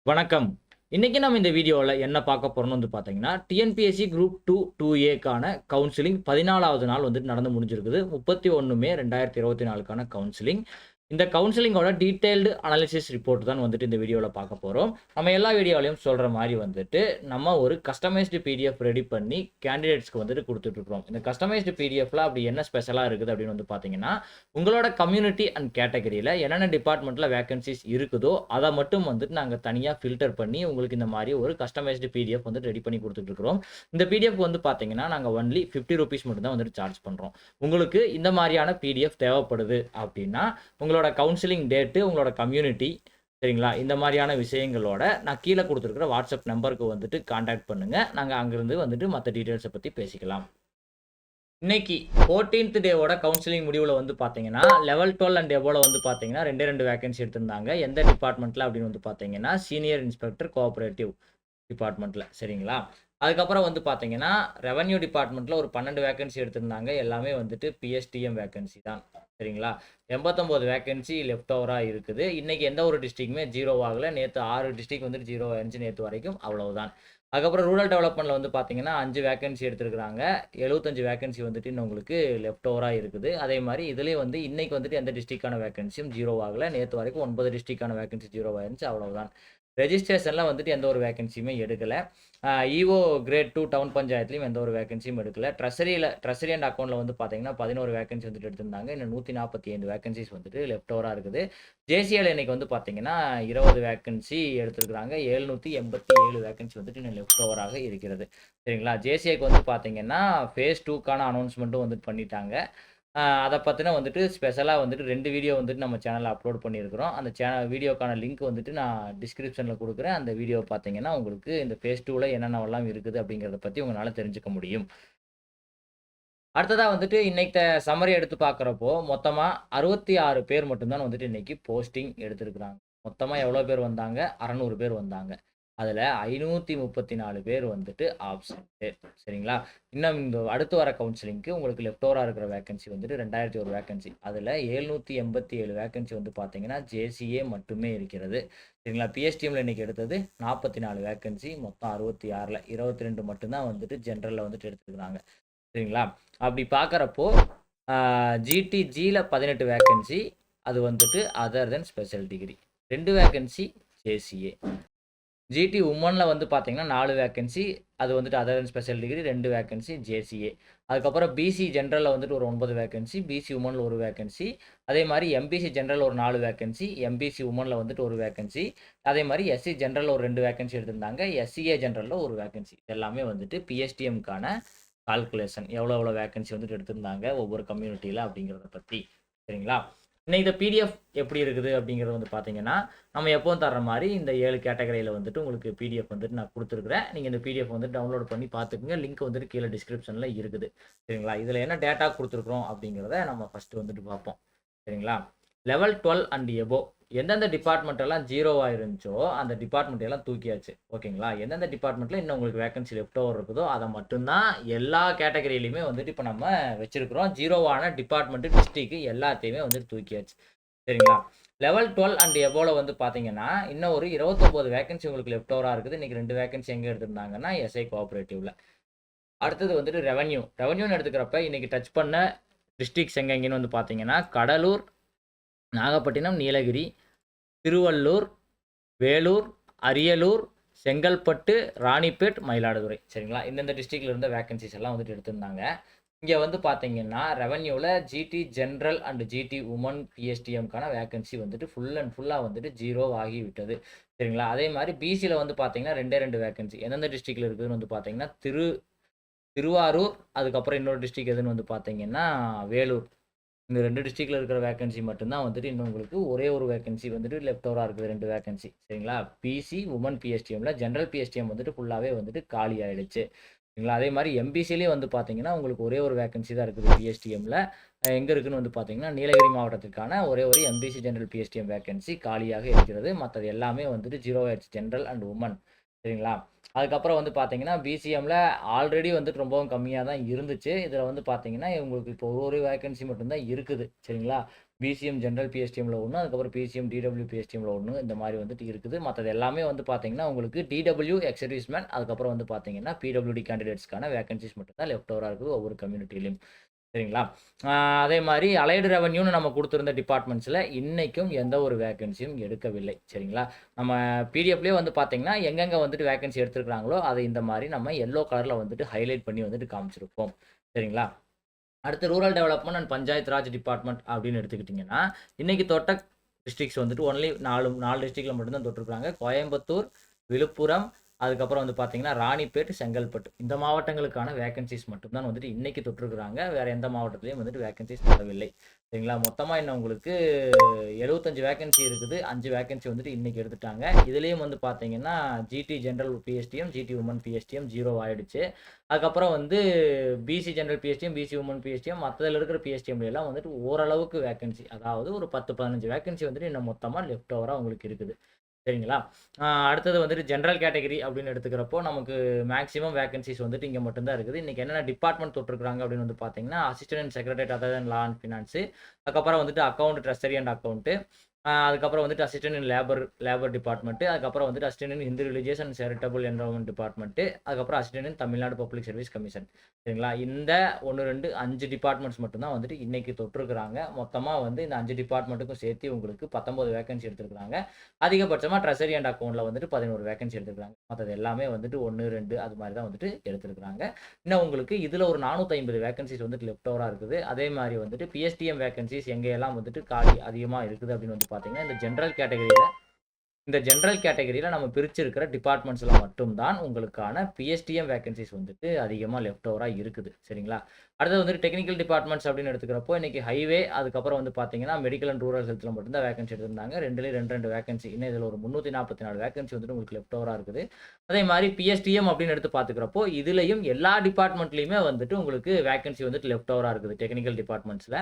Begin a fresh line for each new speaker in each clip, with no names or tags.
வணக்கம். இன்னைக்கு நம்ம இந்த வீடியோல என்ன பார்க்க போறோம்னு வந்து பார்த்தீங்கன்னா, டிஎன்பிஎஸ்சி குரூப் 2 2ஏக்கான கவுன்சிலிங் 14வது நாள் வந்துட்டு நடந்து முடிஞ்சிருக்குது. 31 மே 2024க்கான கவுன்சிலிங். இந்த கவுன்சிலிங்கோட டீட்டெயில்டு அனாலிசிஸ் ரிப்போர்ட் தான் வந்துட்டு இந்த வீடியோல பார்க்க போறோம். நம்ம எல்லா வீடியோலயும் சொல்ற மாரி வந்துட்டு, நம்ம ஒரு கஸ்டமைஸ்டு பிடிஎஃப் ரெடி பண்ணி கேண்டிடேட்ஸ்க்கு வந்துட்டு குடுத்துட்டு இருக்கிறோம். இந்த கஸ்டமைஸ்டு பிடிஎஃப்ல அப்படி என்ன ஸ்பெஷலா இருக்குது அப்படின்னு வந்து பார்த்தீங்கன்னா, உங்களோட கம்யூனிட்டி அண்ட் கேட்டகரியில என்னென்ன டிபார்ட்மெண்ட்ல வேக்கன்சிஸ் இருக்குதோ, அத மட்டும் வந்துட்டு நாங்க தனியா ஃபில்டர் பண்ணி உங்களுக்கு இந்த மாரி ஒரு கஸ்டமைஸ்டு பிடிஎஃப் வந்து ரெடி பண்ணி குடுத்துட்டு இருக்கிறோம். இந்த பிடிஎஃப் வந்து பார்த்தீங்கன்னா, நாங்க ஒன்லி ₹50 மட்டும் தான் வந்துட்டு சார்ஜ் பண்றோம். உங்களுக்கு இந்த மாரியான பிடிஎஃப் தேவைப்படுது அப்படின்னா, உங்களோட கவுன்சிலிங் டேட்டு, உங்களோட கம்யூனிட்டி சரிங்களா? இந்த மாரியான விஷயங்களோட நான் கீழ குடுத்திருக்கிற வாட்ஸ்அப் நம்பருக்கு வந்துட்டு கான்டாக்ட் பண்ணுங்க. நாங்க அங்கிருந்து வந்துட்டு மத்த டீட்டெயில்ஸ பத்தி பேசிக்கலாம். இன்னைக்கு 14த் டேவோட கவுன்சிலிங் முடிவுல வந்து பார்த்தீங்கன்னா, லெவல் 12 அண்ட் எபோல வந்து பார்த்தீங்கன்னா, 2 வேக்கன்சி எடுத்திருந்தாங்க. எந்த டிபார்ட்மெண்ட்ல அப்படின்னு வந்து பார்த்தீங்கன்னா, சீனியர் இன்ஸ்பெக்டர் கோஆப்பரேட்டிவ் டிபார்ட்மெண்ட்ல சரிங்களா? அதுக்கப்புறம் வந்து பார்த்தீங்கன்னா, ரெவென்யூ டிபார்ட்மெண்ட்ல ஒரு 12 வேக்கன்சி எடுத்திருந்தாங்க. எல்லாமே வந்துட்டு பிஎஸ்டிஎம் வேக்கன்சி தான். சரிங்களா? 89 வேக்கன்சி லெஃப்ட் ஓவரா இருக்குது. இன்னைக்கு எந்த ஒரு டிஸ்ட்ரிக்ட்மே 0 ஆகல. நேத்து 6 டிஸ்ட்ரிக்ட் வந்துட்டு 0 ஆயிருந்துச்சு நேத்து வரைக்கும். அவ்வளவுதான். அதுக்கப்புறம் ரூரல் டெவலப்மெண்ட்ல வந்து பார்த்தீங்கன்னா, 5 வேக்கன்சி எடுத்திருக்காங்க. 75 வேக்கன்சி வந்துட்டு இன்னும் உங்களுக்கு லெஃப்ட் ஓவரா இருக்குது. அதே மாரி இதுலயும் வந்து இன்னைக்கு வந்துட்டு எந்த டிஸ்ட்ரிக்ட்கான வேக்கன்சியும் 0 ஆகல. நேத்து வரைக்கும் 9 டிஸ்ட்ரிக்ட்கான வேக்கன்சி 0 ஆயிருந்துச்சு. அவ்வளவுதான். ரெஜிஸ்ட்ரேஷன்ல வந்துட்டு எந்த ஒரு வேக்கன்சியுமே எடுக்கல. இஓ கிரேட் 2 டவுன் பஞ்சாயத்துலயும் எந்த ஒரு வேக்கன்சியும் எடுக்கல. ட்ரெஷரி அண்ட் அக்கவுண்ட்ல வந்து பார்த்தீங்கன்னா, 11 வேக்கன்சி வந்துட்டு எடுத்திருந்தாங்க. இன்னும் 145 வேக்கன்சிஸ் வந்துட்டு லெஃப்ட் ஓவரா இருக்குது. ஜேசிஏல இன்னைக்கு வந்து பார்த்தீங்கன்னா, 20 வேக்கன்சி எடுத்திருக்காங்க. 787 வேக்கன்சி வந்துட்டு இன்னும் லெஃப்ட் ஓவராக இருக்கிறது. சரிங்களா? ஜேசிஏக்கு வந்து பார்த்தீங்கன்னா, ஃபேஸ் 2க்கான அனௌன்ஸ்மென்ட்டும் வந்துட்டு பண்ணிட்டாங்க. அத பத்தின வந்துட்டு ஸ்பெஷலா வந்துட்டு 2 வீடியோ வந்துட்டு நம்ம சேனல்ல அப்லோட் பண்ணியிருக்கிறோம். அந்த வீடியோக்கான லிங்க் வந்துட்டு நான் டிஸ்கிரிப்ஷன்ல குடுக்குறேன். அந்த வீடியோ பார்த்தீங்கன்னா, உங்களுக்கு இந்த ஃபேஸ் 2ல என்னென்னவெல்லாம் இருக்குது அப்படிங்கிறத பத்தி உங்களால தெரிஞ்சுக்க முடியும். அடுத்ததா வந்துட்டு இன்னைக்கு சம்மரி எடுத்து பார்க்குறப்போ, மொத்தமா 66 பேர் மட்டும் தான் வந்துட்டு இன்னைக்கு போஸ்டிங் எடுத்திருக்கிறாங்க. மொத்தமா எவ்வளோ பேர் வந்தாங்க? 600 பேர் வந்தாங்க. அதுல 534 பேர் வந்துட்டு ஆப்சென்ட். சரிங்களா? இன்னும் இந்த அடுத்து வர கவுன்சிலிங்க்கு உங்களுக்கு லெஃப்ட் ஓவரா இருக்கிற வேக்கன்சி வந்துட்டு 2001 வேக்கன்சி. அதுல 787 வேக்கன்சி வந்து பார்த்தீங்கன்னா, ஜேசிஏ மட்டுமே இருக்கிறது. சரிங்களா? பிஎஸ்டிஎம்ல இன்னைக்கு எடுத்தது 44 வேக்கன்சி. மொத்தம் 66ல 22 மட்டும் தான் வந்துட்டு ஜெனரல்ல வந்துட்டு எடுத்திருக்காங்க. சரிங்களா? அப்படி பார்க்குறப்போ, ஜிடிஜில 18 வேக்கன்சி. அது வந்துட்டு other then special degree. 2 vacancy JCA. GT உமன்ல வந்து பார்த்தீங்கன்னா 4 வேக்கன்சி. அது வந்துட்டு other then special degree 2 vacancy JCA. அதுக்கப்புறம் பிசி ஜெனரல்ல வந்துட்டு ஒரு 9 வேக்கன்சி. PC உமன்ல 1 vacancy. அதே மாரி எம்பிசி ஜெனரல் ஒரு 4 வேக்கன்சி. எம்பிசி உமன்ல வந்துட்டு 1 வேக்கன்சி. அதே மாரி எஸ்சி ஜெனரல்ல ஒரு 2 வேக்கன்சி எடுத்திருந்தாங்க. எஸ்சிஏ ஜெனரல்ல 1 வேக்கன்சி. எல்லாமே வந்துட்டு பிஎஸ்டிஎம்க்கான கால்குலேஷன். எவ்வளோ வேக்கன்சி வந்துட்டு எடுத்திருந்தாங்க ஒவ்வொரு கம்யூனிட்டில அப்படிங்கிறத பத்தி. சரிங்களா? இன்னைக்கு இந்த பிடிஎஃப் எப்படி இருக்குது அப்படிங்கிறது வந்து பார்த்தீங்கன்னா, நம்ம எப்பவும் தர்ற மாரி இந்த 7 கேட்டகரியில வந்துட்டு உங்களுக்கு பிடிஎஃப் வந்துட்டு நான் குடுத்துருக்கிறேன். நீங்க இந்த பிடிஎஃப் வந்துட்டு டவுன்லோட் பண்ணி பார்த்துக்கங்க. லிங்க் வந்துட்டு கீழ டிஸ்கிரிப்ஷன்ல இருக்குது. சரிங்களா? இதுல என்ன டேட்டா குடுத்துருக்கிறோம் அப்படிங்கிறத நம்ம ஃபர்ஸ்ட் வந்துட்டு பார்ப்போம். சரிங்களா? லெவல் 12 அண்ட் எபோவ் எந்தெந்த டிபார்ட்மெண்ட் எல்லாம் 0வா இருந்துச்சோ, அந்த டிபார்ட்மெண்ட் எல்லாம் தூக்கியாச்சு. ஓகேங்களா? எந்தெந்த டிபார்ட்மெண்ட்ல இன்னும் உங்களுக்கு வேக்கன்சி லெஃப்ட் ஓவர் இருக்குதோ, அத மட்டும் தான் எல்லா கேட்டகரியிலயுமே வந்துட்டு இப்ப நம்ம வச்சிருக்கிறோம். 0வான டிபார்ட்மெண்ட், டிஸ்ட்ரிக்ட் எல்லாத்தையுமே வந்துட்டு தூக்கியாச்சு. சரிங்களா? லெவல் 12 அண்ட் எபோவ்ல வந்து பார்த்தீங்கன்னா, இன்னும் ஒரு 29 வேக்கன்சி உங்களுக்கு லெஃப்ட் ஓவரா இருக்குது. இன்னைக்கு 2 வேக்கன்சி எங்க எடுத்திருந்தாங்கன்னா, எஸ்ஐ கோஆப்பரேட்டிவ்ல. அடுத்தது வந்துட்டு ரெவென்யூன்னு எடுத்துக்கிறப்ப இன்னைக்கு டச் பண்ண டிஸ்ட்ரிக்ட்ஸ் எங்கெங்கன்னு வந்து பார்த்தீங்கன்னா, கடலூர், நாகப்பட்டினம், நீலகிரி, திருவள்ளூர், வேலூர், அரியலூர், செங்கல்பட்டு, ராணிப்பேட், மயிலாடுதுறை. சரிங்களா? இந்தந்த டிஸ்ட்ரிக்ட்ல இருந்த வேக்கன்சிஸ் எல்லாம் வந்துட்டு எடுத்திருந்தாங்க. இங்க வந்து பார்த்தீங்கன்னா, ரெவென்யூல GT general and GT women பிஎஸ்டிஎம்க்கான வேக்கன்சி வந்துட்டு ஃபுல் அண்ட் ஃபுல்லா வந்துட்டு 0 ஆகிவிட்டது. சரிங்களா? அதே மாரி பிசில வந்து பார்த்தீங்கன்னா, 2 வேக்கன்சி. எந்தெந்த டிஸ்ட்ரிக்ட்ல இருக்குதுன்னு வந்து பார்த்தீங்கன்னா, திருவாரூர், அதுக்கப்புறம் இன்னொரு டிஸ்ட்ரிக்ட் எதுன்னு வந்து பார்த்தீங்கன்னா, வேலூர். இந்த 2 டிஸ்ட்ரிக்ட்ல இருக்கிற வேக்கன்சி மட்டும் தான் வந்துட்டு இன்னும் உங்களுக்கு ஒரே ஒரு வேக்கன்சி வந்துட்டு லெஃப்ட் ஓவரா இருக்குது 2 வேக்கன்சி. சரிங்களா? பிசி, உமன் பிஎஸ்டிஎம்ல ஜெனரல் பிஎஸ்டிஎம் வந்துட்டு ஃபுல்லாவே வந்துட்டு காலி ஆயிடுச்சு. சரிங்களா? அதே மாரி எம்பிசிலயும் வந்து பார்த்தீங்கன்னா, உங்களுக்கு ஒரே ஒரு வேக்கன்சி தான் இருக்குது பிஎஸ்டிஎம்ல. எங்க இருக்குன்னு வந்து பார்த்தீங்கன்னா, நீலகிரி மாவட்டத்திற்கான ஒரே ஒரு எம்பிசி ஜெனரல் பிஎஸ்டிஎம் வேக்கன்சி காலியாக இருக்கிறது. மத்தது எல்லாமே வந்துட்டு 0 ஆயிடுச்சு ஜெனரல் அண்ட் உமன். சரிங்களா? அதுக்கப்புறம் வந்து பார்த்தீங்கன்னா, பிசிஎம்ல ஆல்ரெடி வந்துட்டு ரொம்பவும் கம்மியா தான் இருந்துச்சு. இதில வந்து பார்த்தீங்கன்னா, உங்களுக்கு இப்போ ஒரு வேக்கன்சி மட்டும் தான் இருக்குது. சரிங்களா? பிசிஎம் ஜெனரல் பிஎஸ்டிஎம்ல 1, அதுக்கப்புறம் பிசிஎம் டிடபிள்யூ பிஎஸ்டிஎம்ல 1 இந்த மாரி வந்துட்டு இருக்குது. மத்தது எல்லாமே வந்து பார்த்தீங்கன்னா, உங்களுக்கு டிடபிள்யூ எக்ஸ் சர்வீஸ்மேன் அதுக்கப்புறம் வந்து பார்த்தீங்கன்னா, பிடபிள்யூடி கேண்டிடேட்ஸ்க்கான வேக்கன்ஸீஸ் மட்டும் தான் லெஃப்ட் ஓவரா இருக்குது ஒவ்வொரு கம்யூனிட்டிலயும். சரிங்களா? ஆ அதே மாரி அலைடு ரெவென்யூன்னு நம்ம குடுத்திருந்த டிபார்ட்மெண்ட்ஸ்ல இன்னைக்கும் எந்த ஒரு வேக்கன்சியும் எடுக்கவில்லை. சரிங்களா? நம்ம பிடிஎஃப்லயே வந்து பார்த்தீங்கன்னா, எங்கெங்க வந்துட்டு வேக்கன்சி எடுத்திருக்காங்களோ, அத இந்த மாரி நம்ம எல்லோ கலர்ல வந்துட்டு ஹைலைட் பண்ணி வந்துட்டு காமிச்சிருப்போம். சரிங்களா? அடுத்து rural development and panchayat Raj department அப்படின்னு எடுத்துக்கிட்டிங்கன்னா, இன்னைக்கு தொட்ட டிஸ்ட்ரிக்ட்ஸ் வந்துட்டு ஒன்லி 4 டிஸ்ட்ரிக்ட்ல மட்டும் தான் தொட்டிருக்காங்க. கோயம்புத்தூர், விழுப்புரம், அதுக்கப்புறம் வந்து பார்த்தீங்கன்னா, ராணிப்பேட், செங்கல்பட்டு. இந்த மாவட்டங்களுக்கான வேக்கன்ஸீஸ் மட்டும் தான் வந்துட்டு இன்னைக்கு தொட்டிருக்காங்க. வேற எந்த மாவட்டத்திலயும் வந்துட்டு வேக்கன்ஸீஸ் வரவில்லை. சரிங்களா? மொத்தமா இன்னும் உங்களுக்கு 75 வேக்கன்சி இருக்குது. 5 வேக்கன்சி வந்துட்டு இன்னைக்கு எடுத்துட்டாங்க. இதுலயும் வந்து பார்த்தீங்கன்னா, GT general PSTM, GT women PSTM 0 ஆயிடுச்சு. அதுக்கப்புறம் வந்து BC general PSTM, BC women PSTM மத்ததுல இருக்கிற பிஎஸ்டிஎம்ல எல்லாம் வந்துட்டு ஓரளவுக்கு வேக்கன்சி. அதாவது ஒரு 10, 15 வேக்கன்சி வந்துட்டு இன்னும் மொத்தமா லெஃப்ட் ஓவரா உங்களுக்கு இருக்குது. சரிங்களா? அடுத்தது வந்துட்டு ஜெனரல் கேட்டகரி அப்படின்னு எடுத்துக்கிறப்போ, நமக்கு மேக்ஸிமம் வேக்கன்ஸீஸ் வந்துட்டு இங்க மட்டும் தான் இருக்குது. இன்னைக்கு என்னென்ன டிபார்ட்மெண்ட் தொட்டிருக்காங்க அப்படின்னு வந்து பார்த்தீங்கன்னா, assistant and secretariat other then law and finance. அதுக்கப்புறம் வந்துட்டு அக்கவுண்ட், ட்ரெஸரி அண்ட் அக்கவுண்ட். அதுக்கப்புறம் வந்துட்டு அசிஸ்டன்ட் இன் லேபர் டிபார்ட்மெண்ட். அதுக்கப்புறம் வந்துட்டு assistant in Hindu religious and charitable environment department. அதுக்கப்புறம் assistant in Tamil Nadu public service commission. சரிங்களா? இந்த 1, 2, 5 டிபார்ட்மெண்ட்ஸ் மட்டும் தான் வந்துட்டு இன்னைக்கு தொட்டிருக்காங்க. மொத்தமா வந்து இந்த 5 டிபார்ட்மெண்ட்டுக்கும் சேர்த்து உங்களுக்கு 19 வேக்கன்சி எடுத்திருக்காங்க. அதிகபட்சமா ட்ரெஸரி அண்ட் அக்கவுண்ட்ல வந்துட்டு 11 வேக்கன்சி எடுத்திருக்காங்க. மத்தது எல்லாமே வந்துட்டு 1, 2 அது மாரி தான் வந்துட்டு எடுத்திருக்காங்க. இன்னும் உங்களுக்கு இதுல ஒரு 450 வேக்கன்சிஸ் வந்துட்டு லெஃப்ட் ஓவரா இருக்குது. அதே மாரி வந்துட்டு பிஎஸ்டிஎம் வேக்கன்சிஸ் எங்கெல்லாம் வந்துட்டு காலி அதிகமா இருக்குது அப்படின்னு வந்து பார்த்தீங்கன்னா, இந்த ஜெனரல் கேட்டகரியில நம்ம பிரிச்சிருக்கிற டிபார்ட்மெண்ட்ஸ்ல மட்டும் தான் உங்களுக்கான பிஎஸ்டிஎம் வேக்கன்சிஸ் வந்துட்டு அதிகமா லெஃப்ட் ஓவரா இருக்குது. சரிங்களா? அடுத்தது வந்துட்டு டெக்னிக்கல் டிபார்ட்மெண்ட்ஸ் அப்படின்னு எடுத்துக்கிறப்போ, இன்னைக்கு ஹைவே அதுக்கப்புறம் வந்து பார்த்தீங்கன்னா, மெடிக்கல் அண்ட் ரூரல் ஹெல்த்ல மட்டும் தான் வேக்கன்சி எடுத்திருந்தாங்க. 2லயும் 2 வேக்கன்சி. இன்னும் இதுல ஒரு 344 வேக்கன்சி வந்துட்டு உங்களுக்கு லெஃப்ட் ஓவரா இருக்குது. அதே மாரி பிஎஸ்டிஎம் அப்படின்னு எடுத்து பார்த்துக்கிறப்போ, இதுலயும் எல்லா டிபார்ட்மெண்ட்லயுமே வந்துட்டு உங்களுக்கு வேக்கன்சி வந்துட்டு லெஃப்ட் ஓவரா இருக்குது டெக்னிக்கல் டிபார்ட்மெண்ட்ஸ்ல.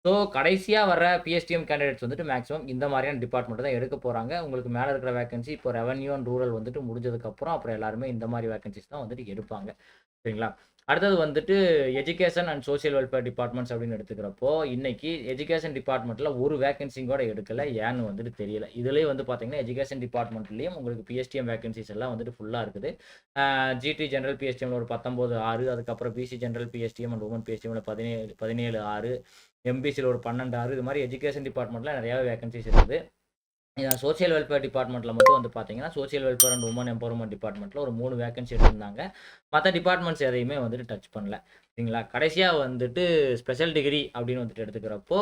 ஸோ கடைசியா வர்ற பிஎஸ்டிஎம் கேண்டிடேட்ஸ் வந்துட்டு மேக்ஸிமம் இந்த மாதிரியான டிபார்ட்மெண்ட் தான் எடுக்க போறாங்க. உங்களுக்கு மேல இருக்கிற வேக்கன்சி இப்போ ரெவென்யூ அண்ட் ரூரல் வந்துட்டு முடிஞ்சதுக்கப்புறம், அப்புறம் எல்லாருமே இந்த மாரி வேக்கன்சிஸ் தான் வந்துட்டு எடுப்பாங்க. சரிங்களா? அடுத்தது வந்துட்டு education and social welfare departments அப்படின்னு எடுத்துக்கிறப்போ, இன்னைக்கு எஜுகேஷன் டிபார்ட்மெண்ட்ல ஒரு வேக்கன்சி கூட எடுக்கல. ஏன்னு வந்துட்டு தெரியல. இதுலயும் வந்து பார்த்தீங்கன்னா, எஜுகேஷன் டிபார்ட்மெண்ட்லயும் உங்களுக்கு பிஎஸ்டிஎம் வேக்கன்சிஸ் எல்லாம் வந்துட்டு ஃபுல்லா இருக்குது. ஜிடி ஜெனரல் பிஎஸ்டிஎம்ல ஒரு 19, 6 அதுக்கப்புறம் BC general PSTM and women பிஎஸ்டிஎம்ல 17, 6 எம்பிசில ஒரு 12, 6 இது மாரி எஜுகேஷன் டிபார்ட்மெண்ட்ல நிறையாவே வேக்கன்சிஸ் இருக்குது. சோசியல் வெல்ஃபேர் டிபார்ட்மெண்ட்ல மட்டும் வந்து பார்த்தீங்கன்னா, social welfare and women empowerment டிபார்ட்மெண்ட்ல ஒரு 3 வேக்கன்சி எடுத்திருந்தாங்க. மத்த டிபார்ட்மெண்ட்ஸ் எதையுமே வந்துட்டு டச் பண்ணல. சரிங்களா? கடைசியா வந்துட்டு ஸ்பெஷல் டிகிரி அப்படின்னு வந்துட்டு எடுத்துக்கிறப்போ,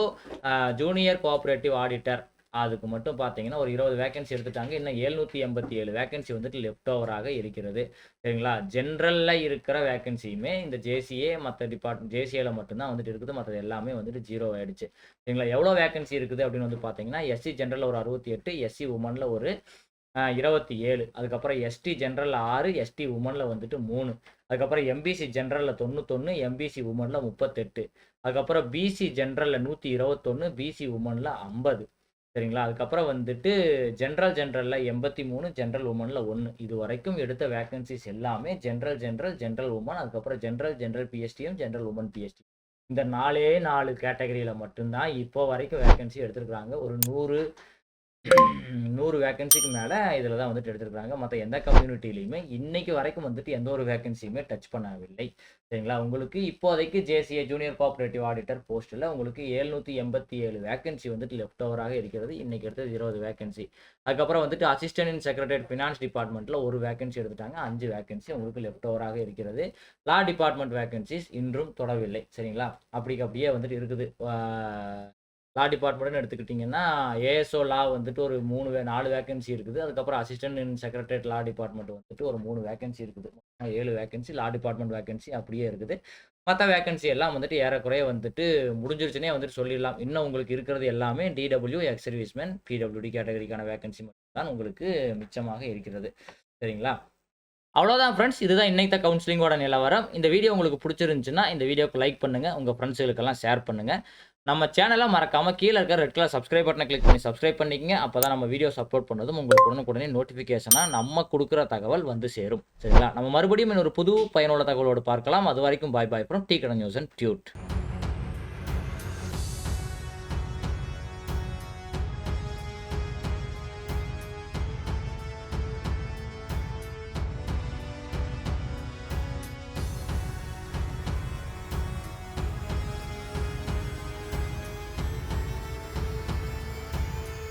ஜூனியர் கோஆப்பரேட்டிவ் ஆடிட்டர் அதுக்கு மட்டும் பார்த்தீங்கன்னா, ஒரு 20 வேக்கன்சி எடுத்துட்டாங்க. இன்னும் 787 வேக்கன்சி வந்துட்டு லெஃப்ட் ஓவராக இருக்கிறது. சரிங்களா? ஜெனரல்ல இருக்கிற வேக்கன்சியுமே இந்த ஜேசிஏ மத்த ஜேசிஏல மட்டும் தான் வந்துட்டு இருக்குது. மத்தது எல்லாமே வந்துட்டு 0 ஆயிடுச்சு. சரிங்களா? எவ்வளோ வேக்கன்சி இருக்குது அப்படின்னு வந்து பார்த்தீங்கன்னா, எஸ்சி ஜெனரல்ல ஒரு 68, எஸ்சி உமன்ல ஒரு 27, அதுக்கப்புறம் எஸ்டி ஜெனரல்ல 6, எஸ்டி உமன்ல வந்துட்டு 3, அதுக்கப்புறம் எம்பிசி ஜெனரல்ல 91, எம்பிசி உமன்ல 38, அதுக்கப்புறம் பிசி ஜெனரல்ல 121, பிசி உமன்ல 50. சரிங்களா? அதுக்கப்புறம் வந்துட்டு ஜெனரல்ல 83, ஜெனரல் உமன்ல 1. இதுவரைக்கும் எடுத்த வேக்கன்சிஸ் எல்லாமே ஜெனரல் உமன், அதுக்கப்புறம் general PSTM, general women PSTM. இந்த 4 கேட்டகரியில மட்டும் தான் இப்போ வரைக்கும் வேக்கன்சி எடுத்திருக்காங்க. ஒரு 100 வேக்கன்சிக்கு மேல இதுல தான் வந்துட்டு எடுத்திருக்காங்க. மத்த எந்த கம்யூனிட்டிலயுமே இன்னைக்கு வரைக்கும் வந்துட்டு எந்த ஒரு வேக்கன்சியுமே டச் பண்ணவில்லை. சரிங்களா? உங்களுக்கு இப்போதைக்கு ஜேசிஏ ஜூனியர் கோஆப்பரேட்டிவ் ஆடிட்டர் போஸ்ட்ல உங்களுக்கு 787 வேக்கன்சி வந்துட்டு லெஃப்ட் ஓவராக இருக்கிறது. இன்னைக்கு எடுத்தது 20 வேக்கன்சி. அதுக்கப்புறம் வந்துட்டு அசிஸ்டன்ட் இன் செக்ரட்டரியேட் ஃபினான்ஸ் டிபார்ட்மெண்ட்ல ஒரு வேக்கன்சி எடுத்துட்டாங்க. 5 வேக்கன்சி உங்களுக்கு லெஃப்ட் ஓவராக இருக்கிறது. லா டிபார்ட்மெண்ட் வேக்கன்சிஸ் இன்றும் தொடவில்லை. சரிங்களா? அப்படியே வந்துட்டு இருக்குது. லா டிபார்ட்மெண்ட்னு எடுத்துக்கிட்டிங்கன்னா, ஏஎஸ்ஓ லா வந்துட்டு ஒரு 4 வேக்கன்சி இருக்குது. அதுக்கப்புறம் அசிஸ்டன்ட் இன் செக்ரட்டரியேட் லா டிபார்ட்மெண்ட் வந்துட்டு ஒரு 3 வேக்கன்சி இருக்குது. 7 வேக்கன்சி லா டிபார்ட்மெண்ட் வேக்கன்சி அப்படியே இருக்குது. மத்த வேக்கன்சி எல்லாம் வந்துட்டு ஏறக்குறைய வந்துட்டு முடிஞ்சிருச்சுன்னே வந்துட்டு சொல்லிடலாம். இன்னும் உங்களுக்கு இருக்கிறது எல்லாமே டிடபிள்யூ, எக்ஸ் சர்வீஸ்மேன், பிடபிள்யூடி கேட்டகரிக்கான வேக்கன்சி மட்டும் தான் உங்களுக்கு மிச்சமாக இருக்கிறது. சரிங்களா? அவ்வளோதான் ஃப்ரெண்ட்ஸ். இதுதான் இன்னைக்கு கவுன்சிலிங்கோட நிலவரம். இந்த வீடியோ உங்களுக்கு பிடிச்சிருந்துச்சுன்னா, இந்த வீடியோக்கு லைக் பண்ணுங்க. உங்க ஃப்ரெண்ட்ஸுகளுக்கெல்லாம் ஷேர் பண்ணுங்க. நம்ம சேனலை மறக்காம கீழ இருக்க ரெட் கலர் சப்ஸ்கிரைப் பட்டனை கிளிக் பண்ணி சப்ஸ்கிரைப் பண்ணிக்கங்க. அப்பதான் நம்ம வீடியோஸ் அப்லோட் பண்ணதும் உங்களுக்கு உடனுக்குடனே நோட்டிஃபிகேஷனா நம்ம குடுக்குற தகவல் வந்து சேரும். சரிங்களா? நம்ம மறுபடியும் இன்னொரு புது பயனுள்ள தகவலோடு பார்க்கலாம். அது வரைக்கும் பாய் பாய் ஃப்ரம் டீ கடை நியூஸ் அண்ட் டியூட்.